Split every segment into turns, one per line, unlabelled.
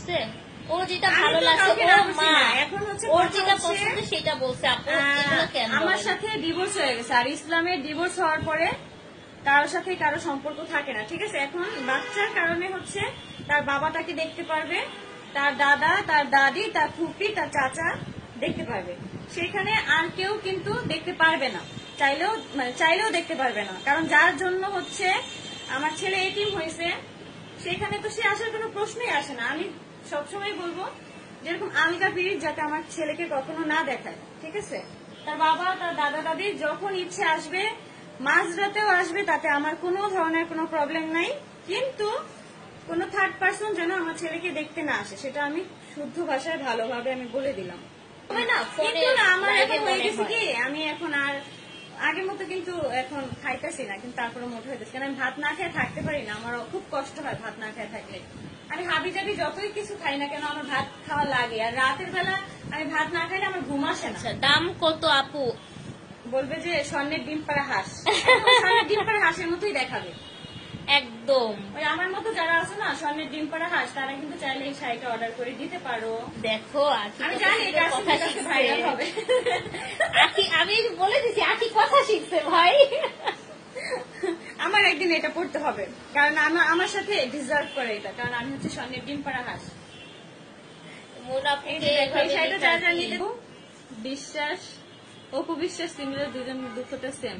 বলছে ও যেটা ভালো লাগছে এখন হচ্ছে ওর যেটা পছন্দ সেটা বলছে। আপু
আমার সাথে ডিভোর্স হয়ে গেছে, আর ইসলামের ডিভোর্স হওয়ার পরে কারোর সাথে কারো সম্পর্ক থাকে না, ঠিক আছে। এখন বাচ্চার কারণে হচ্ছে তার বাবা তাকে দেখতে পারবে, তার দাদা, তার দাদি, তার ফুপি, তার চাচা দেখতে পারবে, সেখানে আর কেউ কিন্তু দেখতে পারবে না, চাইলেও দেখতে পারবে না। কারণ যার জন্য হচ্ছে আমার ছেলে এতিম হয়েছে সেখানে তো সে আসার কোনো প্রশ্নই আসে না। আমি সবসময় বলবো যেরকম আলগা পিরিত যাতে আমার ছেলেকে কখনো না দেখায়, ঠিক আছে। তার বাবা, তার দাদা দাদি যখন ইচ্ছে আসবে, মাঝরাতেও আসবে, তাতে আমার কোনো ধরনের কোনো প্রবলেম নাই, কিন্তু কোনো থার্ড পার্সন যেন আমার ছেলেকে দেখতে না আসে, সেটা আমি শুদ্ধ ভাষায় ভালোভাবে আমি বলে দিলাম। কিন্তু আমার এখন হয়ে গেছে কি, আমি এখন আর আগের মতো কিন্তু এখন খাইতেছি না, কিন্তু তারপরে মোটা হইতেছে, কারণ আমি ভাত না খেয়ে থাকতে পারি না, আমার খুব কষ্ট হয় ভাত না খেয়ে থাকলে। আমি হাবি জাবি যতই কিছু খাই না কেন আমার ভাত খাওয়া লাগে, আর রাতের বেলা আমি ভাত না খাইলে আমার ঘুম আসে না।
দাম কত আপু?
বলবে যে স্বর্ণের ডিম পাড়া হাঁস, স্বর্ণের ডিম পাড়া হাঁসের মতোই দেখাবে
একদম।
ওই আমার মতো যারা আছে না স্বর্ণের ডিম পাড়া হাঁস, তারা কিন্তু চাইলে এই শাড়িটা অর্ডার করে দিতে পারো।
দেখো
আমি জানি কথা শিখছে,
আমি বলে দিচ্ছি আকি কথা শিখছে ভাই।
আমার একদিন এটা পড়তে হবে, কারণ আমার সাথে ডিজার্ভ করে এটা, কারণ আমি হচ্ছে স্বর্ণের ডিম পাড়া হাঁস। বিশ্বাস, অপু বিশ্বাস, সিমিলার, দুজন দুঃখটা সেম।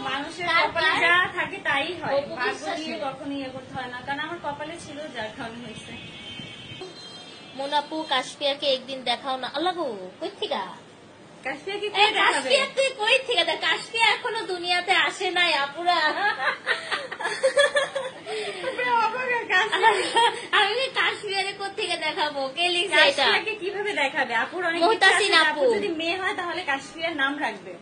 মানুষের কপালে যা থাকে তাই হয়, ভাগ্য দিয়ে কখনো ইয়ে করতে হয় না, কারণ আমার কপালে ছিল যার কারণে হয়েছে।
মোনাপু কাশফিয়াকে একদিন দেখাও না। আল্লাহ গো, কই থেকে কাশফিয়া এখনো দুনিয়াতে আসে নাই আপুরা। আমি কাশফিয়ারে কোথেকে দেখাবো? কে লিখছে এটা?
কিভাবে দেখাবে? আপুর অনেক আপু যদি মেয়ে হয় তাহলে কাশফিয়ার নাম রাখবে।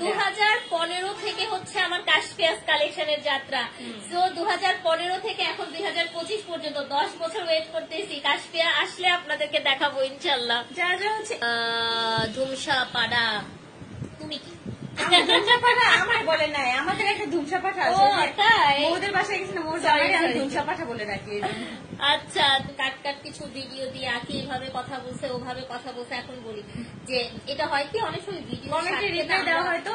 2015 থেকে হচ্ছে আমার কাশফিয়াস কালেকশনের যাত্রা। তো 2015 থেকে এখন 2025 পর্যন্ত 10 বছর ওয়েট করতেছি। কাশফিয়া আসলে আপনাদেরকে দেখাবো ইনশাল্লাহ।
যা যা হচ্ছে
ধুমসা পাড়া, তুমি কি
আমার বলে নাই, আমাদের একটা ধুমসা পাঠা আছে, ওদের বাসায় গেছি না, আমি ধুমসা পাঠা বলে রাখি।
আচ্ছা, কাট কিছু ভিডিও দিয়ে আঁকি এভাবে কথা বলছে, ওভাবে কথা বলছে। এখন বলি যে এটা হয় কি, অনেক সময় ভিডিও
দেওয়া হয় তো,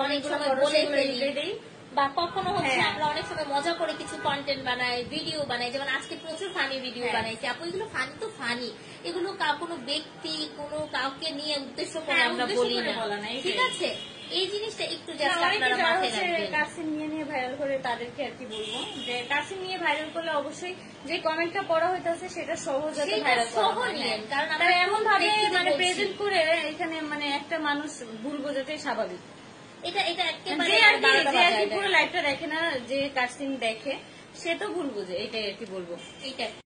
অনেক সময় বলে ফেলি, বা কখনো হচ্ছে আমরা অনেক সময় মজা করে কিছু কন্টেন্ট বানাই, ভিডিও বানাই, যেমন আজকে প্রচুর ফানি ভিডিও বানাইছি আপু। এগুলো ফানি তো ফানি, এগুলো কোনো ব্যক্তি কোনো কাউকে নিয়ে উদ্দেশ্য করে আমরা বলি না, ঠিক আছে। এই জিনিসটা একটু
কাসিম নিয়ে ভাইরাল করে তাদেরকে আর কি বলবো যে কাসিম নিয়ে ভাইরাল করলে অবশ্যই যে কমেন্টটা পড়া হইতেছে সেটা সহজে ভাইরাল করা, কারণ আমরা এমন ভাবে মানে প্রেজেন্ট করে এখানে মানে একটা মানুষ ভুল বোঝাটাই স্বাভাবিক। এটা একেবারে পুরো লাইভটা দেখে না, যে কাসিম দেখে সে তো ভুল বোঝে, এটাই আর কি বলবো।
এইটাই